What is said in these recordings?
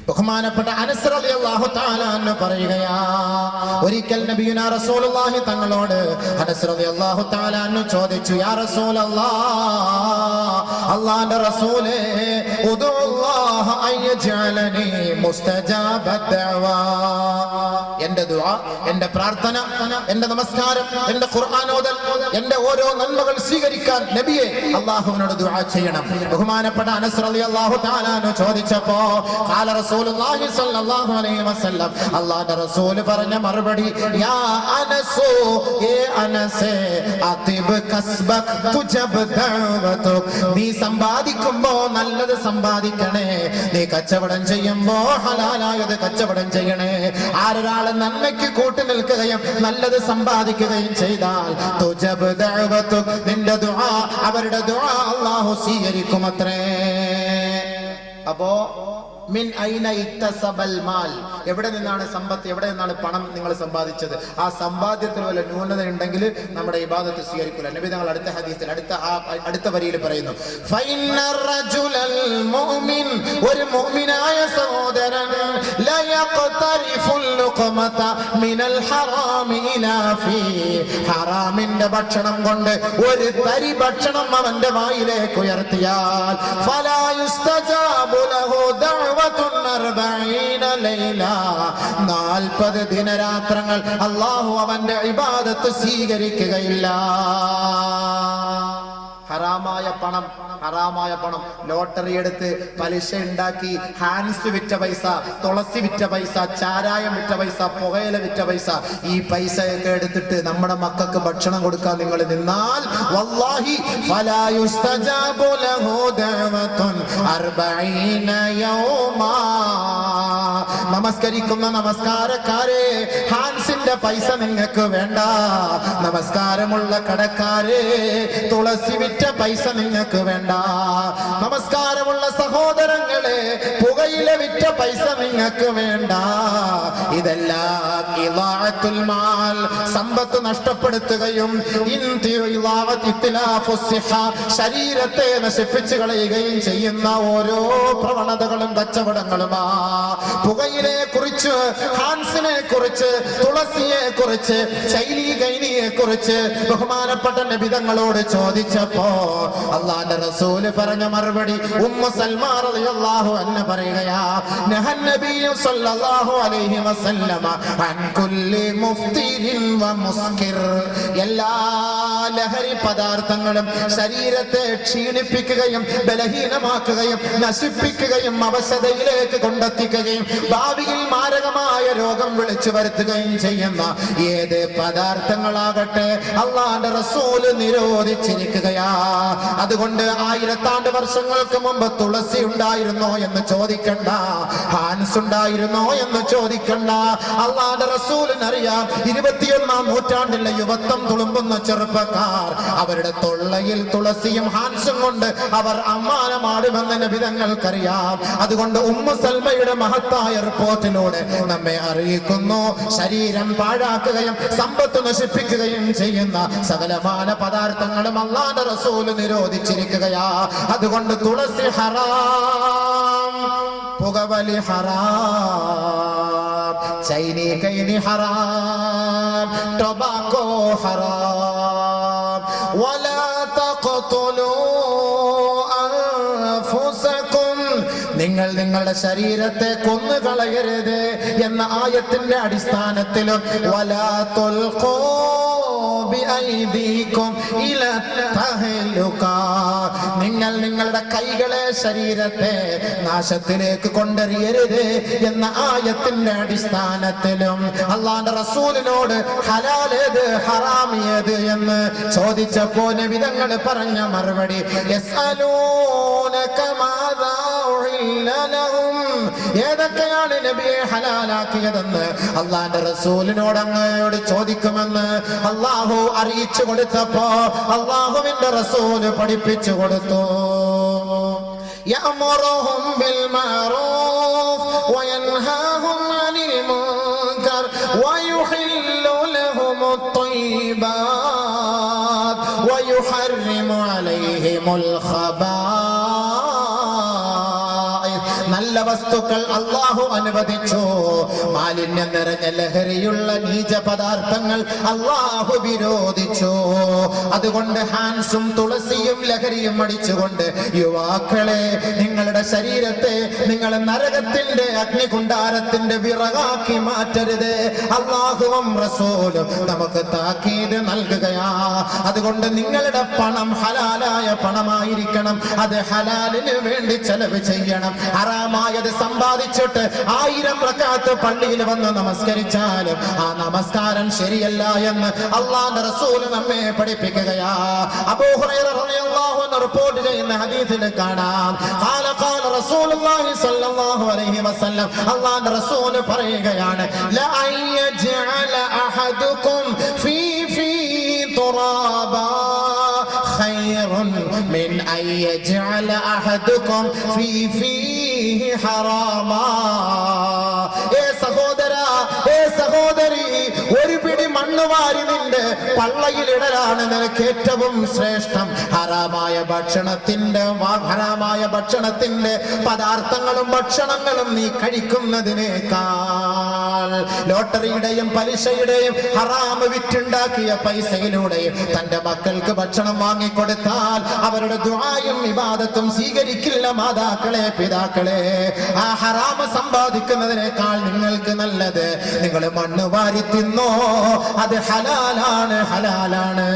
ബഹുമാനപ്പെട്ട അനസ് റളിയല്ലാഹു തആല അൻഹു പറയുകയാ, ഒരിക്കൽ നബിയുനാ റസൂലുള്ളാഹി തങ്ങളോട് അനസ് റളിയല്ലാഹു തആല അൻഹു ചോദിച്ചു, യാ റസൂലല്ലാഹ്, അല്ലാഹുവിന്റെ റസൂലേ, ഉദുല്ലാഹ അയ്യജഅലനി മുസ്തജാബ ദഅവാ, എന്റെ ദുആ, എന്റെ പ്രാർത്ഥന, എന്റെ നമസ്കാരം, എന്റെ ഖുർആൻ ഓതൽ, എന്റെ ഓരോ നന്മകൾ സ്വീകരിക്കാൻ നബിയെ അല്ലാഹുവിനോട് ദുആ ചെയ്യണം. ബഹുമാനപ്പെട്ട അനസ് റളിയല്ലാഹു തആല അൻഹു ചോദിച്ചപ്പോ ഖാല റസൂലുള്ളാഹി സ്വല്ലല്ലാഹു അലൈഹി വസല്ലം, അല്ലാഹുവിന്റെ റസൂൽ പറഞ്ഞ മറുപടി, യാ അനസു, ഏ അനസേ, അതിബ് കസ്ബക് തുജബ് ദഅവതുക്, നീ സമ്പാദിക്കുമ്പോ നല്ലത് സമ്പാദിക്കണേ, നീ കച്ചവടം ചെയ്യുമ്പോ ഹലാലായത് കച്ചവടം ചെയ്യണേ. ആരൊരാൾ നന്മയ്ക്ക് കൂട്ടി നിൽക്കുകയും നല്ലത് സമ്പാദിക്കുകയും ചെയ്താൽ തുജബ് ദഅവതുക്, നിന്റെ ദുആ, അവരുടെ ദുആ അല്ലാഹു സ്വീകരിക്കുമത്രേ. അപ്പോ മിൻ ഐന ഇക്തസബൽ മാൽ, എവിടെ നിന്നാണ് സമ്പത്ത്, എവിടെ നിന്നാണ് പണം നിങ്ങൾ സമ്പാദിച്ചത്? ആ സമ്പാദ്യത്തിൽ വല്ല ന്യൂനത ഉണ്ടെങ്കിൽ നമ്മുടെ ഇബാദത്ത് സ്വീകരിക്കില്ല. നബി തങ്ങൾ അടുത്ത ഹദീസിൽ അടുത്ത വരിയിൽ പറയുന്നു, ഫൈനർ റജുലൽ മുഅ്മിൻ, ഒരു മുഅ്മിനായ സഹോദരൻ, ലാ യഖ്തരിഫുൽ ലുഖമത മിനൽ ഹറാമി ഇലാ ഫീ, ഹറാമിന്റെ ഭക്ഷണം കൊണ്ട് ഒരു തരി ഭക്ഷണം അവന്റെ വായിലേക്ക് ഉയർത്തിയാൽ ഫലാ യുസ്തജാബു ലഹു 40 ദിനരാത്രങ്ങൾ അല്ലാഹു അവന്റെ ഇബാദത്ത് സ്വീകരിക്കുകയില്ല. ഹറാമായ പണം, ലോട്ടറി എടുത്ത് പലിശ ഉണ്ടാക്കി ഹാൻസ് വിറ്റ പൈസ, തുളസി വിറ്റ പൈസ, ചാരായം വിറ്റ പൈസ, പുകയില വിറ്റ പൈസ, ഈ പൈസയൊക്കെ എടുത്തിട്ട് നമ്മുടെ മക്കൾക്ക് ഭക്ഷണം കൊടുക്കാൻ നിങ്ങൾ നിന്നാൽ വല്ലാഹി ഫലാ യുസ്തജാബു ലഹു ദഅവതുൻ 40 യൗമാ. നമസ്കരിക്കുന്ന നമസ്കാരക്കാരെ, ഹാൻസിന്റെ പൈസ നിങ്ങൾക്ക് വേണ്ട. നമസ്കാരമുള്ള കടക്കാരെ, തുളസി വിറ്റ പൈസ നിങ്ങൾക്ക് വേണ്ട. നമസ്കാരമുള്ള സഹോദരങ്ങളെ, പുകയില വിറ്റ പൈസ നിങ്ങൾക്ക് വേണ്ട. ഇതെല്ലാം ഇളാഅത്തുൽ മാൽ, സമ്പത്ത് നഷ്ടപ്പെടുത്തുകയും ശരീരത്തെ നശിപ്പിച്ചു കളയുകയും ചെയ്യുന്ന ഓരോ പ്രവണതകളും കച്ചവടങ്ങളുമാ. പുകയിലെ കുറിച്ച്, ഹാൻസിനെ കുറിച്ച്, തുളസിയെ കുറിച്ച്, ശൈലി ഗൈനിയെ കുറിച്ച് ബഹുമാനപ്പെട്ട നബി തങ്ങളോട് ചോദിച്ചപ്പോ അല്ലാഹുവിന്റെ റസൂല് പറഞ്ഞ മറുപടി ഉമ്മു സൽമാ റളിയല്ലാഹു അൻഹ പറയുകയാ, നഹൻ നബിയു സല്ലല്ലാഹു അലൈഹി വസല്ലമ അൻ കുല്ലി മുഫ്തിരിൻ വ മുസ്കിർ, എല്ലാ ലഹരി പദാർത്ഥങ്ങളും ശരീരത്തെ ക്ഷീണിപ്പിക്കുകയും ബലഹീനമാക്കുകയും നശിപ്പിക്കുകയും അവശതയിലേക്ക് കൊണ്ടെത്തിക്കുകയും ഭാവിയിൽ മാരകമായ രോഗം വിളിച്ചു വരുത്തുകയും ചെയ്യുന്ന ഏത് പദാർത്ഥങ്ങളാകട്ടെ അല്ലാഹുവിന്റെ റസൂല് നിരോധിച്ചിരിക്കുകയാ. അതുകൊണ്ട് 1000 വർഷങ്ങൾക്ക് മുമ്പ് തുളസി ഉണ്ടായിരുന്നോ എന്ന് ചോദിക്കണ്ട, ഹാൻസ് ഉണ്ടായിരുന്നോ എന്ന് ചോദിക്കണ്ട. അല്ലാഹുവിന്റെ റസൂലിനറിയാം 21ാം നൂറ്റാണ്ടിലെ യുവത്വം തുളുമ്പുന്ന ചെറുപ്പക്കാർ അവരുടെ തൊള്ളയിൽ തുളസിയും ഹാൻസും കൊണ്ട് അവർ അമ്മാനമാടുമെന്ന് നബി തങ്ങൾക്കറിയാം. അതുകൊണ്ട് ഉമ്മു സൽമയുടെ മഹത്തായ റിപ്പോർട്ടിലൂടെ നമ്മെ അറിയിക്കുന്നു, ശരീരം പാഴാക്കുകയും സമ്പത്ത് നശിപ്പിക്കുകയും ചെയ്യുന്ന സകലമാന പദാർത്ഥങ്ങളും അല്ലാഹുവിന്റെ റസൂൽ നിരോധിച്ചിരിക്കുകയാ. അതുകൊണ്ട് തുളസി ഹറാം, പുകവലി ഹറാം, ചൈനി കൈനി ഹറാം, ടൊബാക്കോ ഹറാം. വലാ തഖ്തുലൂ അൻഫുസകും, നിങ്ങൾ നിങ്ങളുടെ ശരീരത്തെ കൊന്നുകളയരുത് എന്ന ആയത്തിന്റെ അടിസ്ഥാനത്തിലും വലാ തുൽഖൂ ബിഐദീകും ഇലാ തഹ്ലുക, നിങ്ങൾ നിങ്ങളുടെ കൈകളെ, ശരീരത്തെ നാശത്തിലേക്ക് കൊണ്ടെറിയരുത് എന്ന ആയത്തിന്റെ അടിസ്ഥാനത്തിലും അല്ലാഹുവിന്റെ റസൂലിനോട് ഹലാലേത് ഹറാമിയത് എന്ന് ചോദിച്ചപ്പോൾ നബി തങ്ങൾ പറഞ്ഞ മറുപടി യസ്അലൂനക മാദാ ഉഹില്ല ലഹും, ഏതൊക്കെയാണ് നബിയെ ഹലാലാക്കിയതെന്ന് അല്ലാഹുവിന്റെ റസൂലിനോട് അങ്ങയോട് ചോദിക്കുമെന്ന് അല്ലാഹു അറിയിച്ചു കൊടുത്തപ്പോ അല്ലാഹുവിന്റെ റസൂല് പഠിപ്പിച്ചു കൊടുത്തു. യഅമുറുഹും ബിൽ മഅറൂഫ് വയൻഹാഹും അനിൽ മുൻകർ വയുഹില്ലു ലഹുമുത് ത്വയ്യിബാത് വയുഹർരിമു അലൈഹിമുൽ ഖബാ, നല്ല വസ്തുക്കൾ അല്ലാഹു അനുവദിച്ചു. മാലിന്യം നിറഞ്ഞ ലഹരിയുള്ള നീച പദാർത്ഥങ്ങൾ അല്ലാഹു വിരോധിച്ചു. അതുകൊണ്ട് ഹാൻസും തുളസിയും ലഹരിയും അടിച്ചുകൊണ്ട് യുവാക്കളെ, നിങ്ങളുടെ ശരീരത്തെ നിങ്ങൾ നരകത്തിന്റെ അഗ്നികുണ്ഡാരത്തിന്റെ വിറകാക്കി മാറ്റരുത്. അല്ലാഹുവും റസൂലും നമുക്ക് താക്കീത് നൽകുകയാ. അതുകൊണ്ട് നിങ്ങളുടെ പണം ഹലാലായ പണമായിരിക്കണം. അത് ഹലാലിന് വേണ്ടി ചെലവ് ചെയ്യണം. ഹറാമായത് സമ്പാദിച്ചിട്ട് 1000 റക്അത്ത് പള്ളിയിൽ വന്ന് നമസ്കരിച്ചാലും ആ നമസ്കാരം ശരിയല്ല എന്ന് അല്ലാഹുവിന്റെ റസൂൽ നമ്മെ പഠിപ്പിക്കുകയാ. അബൂ ഹുറൈറ റളിയല്ലാഹു അൻഹു റിപ്പോർട്ട് ചെയ്യുന്ന ഹദീസിൽ കാണാം, ഖാല ഖാല റസൂലുള്ളാഹി സ്വല്ലല്ലാഹു അലൈഹി വസല്ലം, അല്ലാഹുവിന്റെ റസൂൽ പറയുകയാണ്, ലാ യജ്അല അഹദുകും ഫീ തുറാബാ ഖൈറുൻ മിൻ അൻ യജ്അല അഹദുകും ഫീഹി ഹറാമാ. സഹോദരി, ഒരു പിടി മണ്ണ് വാരി നിന്റെ പള്ളയിലിടലാണ് നിനക്ക് ഏറ്റവും ശ്രേഷ്ഠം. ഹറാമായ ഭക്ഷണത്തിന്റെ പദാർത്ഥങ്ങളും ഭക്ഷണങ്ങളും നീ കഴിക്കുന്നതിനേക്കാൾ ലോട്ടറിയുടെയും പലിശയുടെയും ഹറാമ് വിറ്റുണ്ടാക്കിയ പൈസയിലൂടെയും തന്റെ മക്കൾക്ക് ഭക്ഷണം വാങ്ങിക്കൊടുത്താൽ അവരുടെ ദുആയും ഇബാദത്തും സ്വീകരിക്കില്ല മാതാക്കളെ, പിതാക്കളെ. ആ ഹറാമ് സമ്പാദിക്കുന്നതിനേക്കാൾ നിങ്ങൾക്ക് നല്ലത് നിങ്ങൾ മണ്ണ് വാരി തിന്നോ, അത് ഹലാലാണ്, ഹലാലാണ്.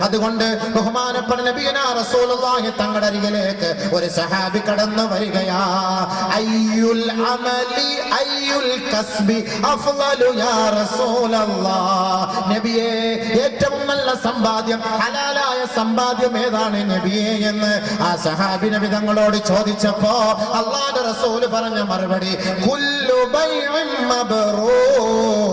അതുകൊണ്ട് ബഹുമാനപ്പെട്ട നബിയുനാ റസൂലുള്ളാഹി തങ്ങളുടെ അരികിലേക്ക് ഒരു സഹാബി കടന്നു വരികയാ. അയ്യുൽ അമലി അയ്യുൽ കസ്ബി അഫ്ളലു യാ റസൂലല്ലാഹ്. നബിയേ, ഏറ്റവും നല്ല സമ്പാദ്യം, ഹലാലായ സമ്പാദ്യം ഏതാണ് നബിയേ എന്ന് ആ സഹാബി നബി തങ്ങളോട് ചോദിച്ചപ്പോ അല്ലാഹുവിന്റെ റസൂൽ പറഞ്ഞ മറുപടി, കുല്ലു ബൈഇൻ മബ്റൂർ.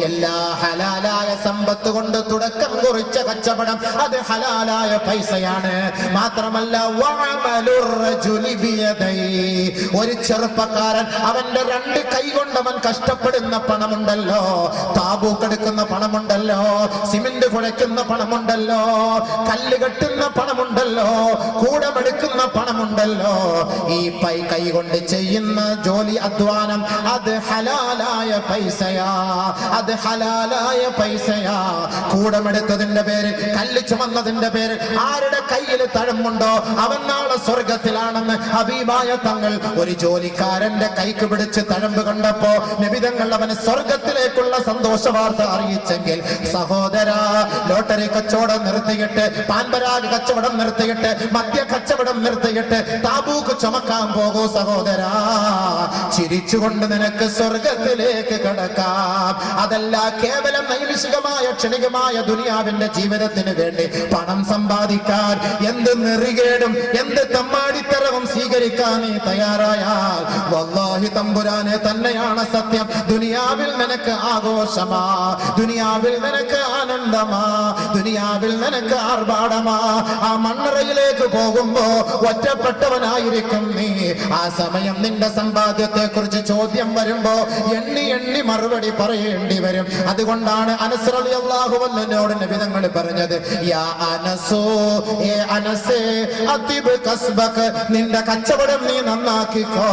എല്ലാ ഹലാലായ സമ്പത്ത് കൊണ്ട് തുടക്കം കുറിച്ച കച്ചവടം അത് ഹലാലായ പൈസയാണ്. മാത്രമല്ല, വഅമലുർ റജുലി ബിയദൈഹി. ഒരു ചെറുപ്പക്കാരൻ അവന്റെ 2 കൈ കൊണ്ട് അവൻ കഷ്ടപ്പെടുന്ന പണമുണ്ടല്ലോ, താബൂക്കെടുക്കുന്ന പണമുണ്ടല്ലോ, സിമന്റ് കുഴയ്ക്കുന്ന പണമുണ്ടല്ലോ, കല്ല് കെട്ടുന്ന പണമുണ്ടല്ലോ, കൂടമെടുക്കുന്ന പണമുണ്ടല്ലോ, ഈ കൈ കൊണ്ട് ചെയ്യുന്ന ജോലി, അധ്വാനം അത് ഹലാലായ പൈസയാ, അത് ഹലാലായ പൈസയാ. കൂടമെടുത്തതിന്റെ പേര്, കല്ല് ചുമന്നതിന്റെ പേര് ആരുടെ കയ്യിൽ തഴമ്പുണ്ടോ അവൻ നാളെ സ്വർഗത്തിലാണെന്ന് ഹബീബായ തങ്ങൾ ഒരു ജോലിക്കാരന്റെ കൈക്ക് പിടിച്ച് തഴമ്പ് കണ്ടപ്പോ നബിതങ്ങൾ അവന് സ്വർഗത്തിലേക്കുള്ള സന്തോഷ വാർത്ത അറിയിച്ചെങ്കിൽ, സഹോദരാ, ലോട്ടറി കച്ചവടം നിർത്തിയിട്ട്, പാൻപരാഗ് കച്ചവടം നിർത്തിയിട്ട്, മദ്യ കച്ചവടം നിർത്തിയിട്ട് താബൂക്ക് ചുമക്കാൻ പോകൂ സഹോദരാ. ചിരിച്ചുകൊണ്ട് നിനക്ക് സ്വർഗത്തിലേക്ക് കടക്കാം. അതല്ല കേവലം നൈമിഷികമായ ക്ഷണികമായ ദുനിയാവിന്റെ ജീവിതത്തിന് വേണ്ടി പണം സമ്പാദിക്കാൻ എന്ത് നെറികേടും എന്ത് തമ്മാടിത്തരവും സ്വീകരിക്കാൻ നീ തയ്യാറായാൽ വല്ലാഹി തമ്പുരാനെ തന്നെയാണ് സത്യം. ദുനിയാവിൽ നിനക്ക് ആഘോഷമാ, ദുനിയാവിൽ നിനക്ക് ആനന്ദമാ, ദുനിയാവിൽ നിനക്ക് ആർഭാടമാ. ആ മണ്ണറയിലേക്ക് പോകുമ്പോ ഒറ്റപ്പെട്ടവനായിരിക്കും നീ. ആ സമയം നിന്റെ സമ്പാദ്യത്തെ കുറിച്ച് ചോദ്യം വരുമ്പോ എണ്ണി എണ്ണി മറുപടി പറയേണ്ടി വരും. അതുകൊണ്ടാണ് അനസ് റളിയല്ലാഹു അൻഹുവിനോട് നബി തങ്ങൾ പറഞ്ഞത്, യാ അനസോ, ഏ അനസേ, അതിബ് കസ്ബക, നിന്റെ കച്ചവടം നീ നന്നാക്കിക്കോ.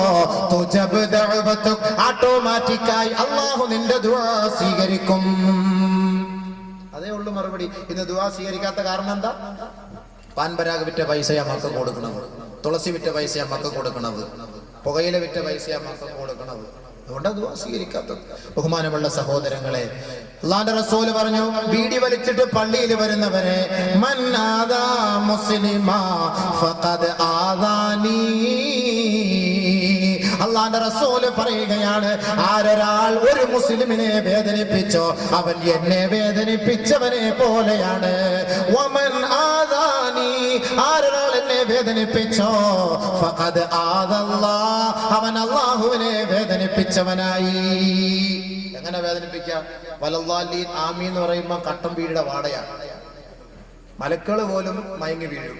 തുജബ് ദഅവതുക്, ഓട്ടോമാറ്റിക്കായി അല്ലാഹു നിന്റെ ദുആ സ്വീകരിക്കും. അതേ ഉള്ളൂ മറുപടി. ഇന്ന് ദുആ സ്വീകരിക്കാത്ത കാരണം എന്താ? പാൻപരാഗ് വിറ്റ പൈസയാ മക്കൾക്ക് കൊടുക്കണത്, തുളസി വിറ്റ പൈസയാ മക്കൾക്ക് കൊടുക്കണത്, പുകയില വിറ്റ പൈസയാ മക്കൾക്ക് കൊടുക്കണത്. അതുകൊണ്ടാണ് ദുആ സ്വീകരിക്കാത്തത്. ബഹുമാനമുള്ള സഹോദരങ്ങളെ, അല്ലാഹുവിന്റെ റസൂൽ പറഞ്ഞു, ബീഡി വലിച്ചിട്ട് പള്ളിയിൽ വരുന്നവരെ, മൻ ആദാ മുസ്ലിമാ ഫഖദ് ആദാനി. അല്ലാഹുവിന്റെ റസൂൽ പറയുകയാണ്, ആരൊരാൾ ഒരു മുസ്ലിമിനെ വേദനിപ്പിച്ചോ അവൻ എന്നെ വേദനിപ്പിച്ചവനെ പോലെയാണ്. വമൻ ആദാനി, ആരൊരാൾ എന്നെ വേദനിപ്പിച്ചോ ഫഖദ് ആദല്ലാഹ്, അവൻ അല്ലാഹുവിനെ വേദനിപ്പിച്ചവനായി. എങ്ങനെ വേദനിപ്പിക്കാം? വലല്ലാഹീൻ ആമീൻ എന്ന് പറയുമ്പോ കട്ടം വീടിയുടെ വാടയാണ്. മലക്കള് പോലും മയങ്ങി വീഴും.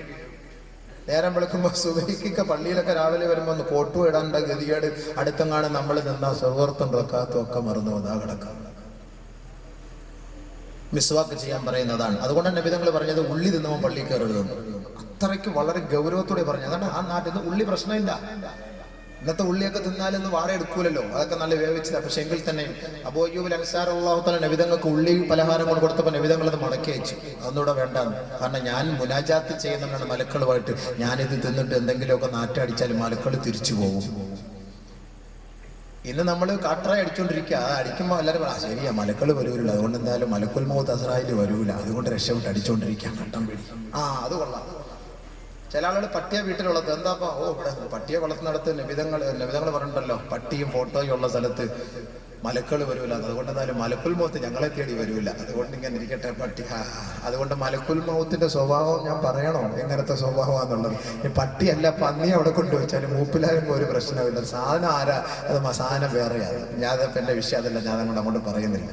നേരം വെളുക്കുമ്പോ സുബഹിക്ക് പള്ളിയിലൊക്കെ രാവിലെ വരുമ്പോ ഒന്ന് കോട്ടു ഇടാണ്ട ഗതികേട് അടുത്തെങ്ങാണ് നമ്മൾ നിന്നാ സുഹൃത്തും റക്കാത്തും ഒക്കെ മറന്നു വന്നാ കിടക്കാം. മിസ്വാക്ക് ചെയ്യാൻ പറയുന്നതാണ്. അതുകൊണ്ടാണ് നബി തങ്ങൾ പറഞ്ഞത് ഉള്ളി തിന്നവൻ പള്ളി കയറരുതെന്ന്. അത്രയ്ക്ക് വളരെ ഗൗരവത്തോടെ പറഞ്ഞു. അതാണ് ആ നാട്ടിൽ നിന്ന് ഉള്ളി പ്രശ്നമില്ല. ഇന്നത്തെ ഉള്ളിയൊക്കെ തിന്നാലൊന്നും വാട എടുക്കൂലല്ലോ, അതൊക്കെ നല്ല വേവിച്ചതാണ്. പക്ഷെ എങ്കിൽ തന്നെയും അബൂ അയ്യൂബ് അൻസാരി റളിയല്ലാഹു തആല നബിതങ്ങൾക്ക് ഉള്ളി പലഹാരം കൊണ്ട് കൊടുത്തപ്പോൾ നബിതങ്ങൾ അത് മടക്കി അയച്ചു. അതൊന്നുകൂടെ വേണ്ടാന്ന്. കാരണം ഞാൻ മുനാജാത്ത് ചെയ്യുന്നതാണ് മലക്കളുമായിട്ട്. ഞാനിത് തിന്നിട്ട് എന്തെങ്കിലുമൊക്കെ നാറ്റടിച്ചാൽ മലക്കൾ തിരിച്ചു പോകും. ഇന്ന് നമ്മൾ കാട്ടറ അടിച്ചോണ്ടിരിക്കുക. അത് അടിക്കുമ്പോൾ എല്ലാവരും ശരിയാ മലക്കൾ വരൂല, അതുകൊണ്ട് എന്തായാലും മലക്കുൽ മൗത്ത് അസ്രായിൽ വരൂല, അതുകൊണ്ട് രക്ഷപ്പെട്ട് അടിച്ചോണ്ടിരിക്കാം കട്ടം പിടി. അത് കൊള്ളാം. ചില ആളുകൾ പട്ടിയെ വീട്ടിലുള്ളത് എന്താപ്പാ, ഇവിടെ പട്ടിയെ വളർത്തുന്നിടത്ത് നബിതങ്ങൾ പറഞ്ഞിട്ടുണ്ടല്ലോ, പട്ടിയും ഫോട്ടോയും ഉള്ള സ്ഥലത്ത് മലക്കൾ വരൂല, അതുകൊണ്ട് എന്തായാലും മലക്കുൽ മൗത്ത് ഞങ്ങളെ തേടി വരൂല, അതുകൊണ്ട് ഇങ്ങനെ ഇരിക്കട്ടെ പട്ടി. അതുകൊണ്ട് മലക്കുൽ മൗത്തിന്റെ സ്വഭാവം ഞാൻ പറയണോ എങ്ങനത്തെ സ്വഭാവമാണെന്നുള്ളത്? ഈ പട്ടിയല്ല പന്നി അവിടെ കൊണ്ടുവച്ചാലും മൂപ്പിലാരും ഒരു പ്രശ്നമില്ല. സാധനം ആരാ, അത് സാധനം വേറെയാണ്. ഞാൻ എൻ്റെ വിഷയം അതല്ല, ഞാൻ അങ്ങോട്ട് പറയുന്നില്ല.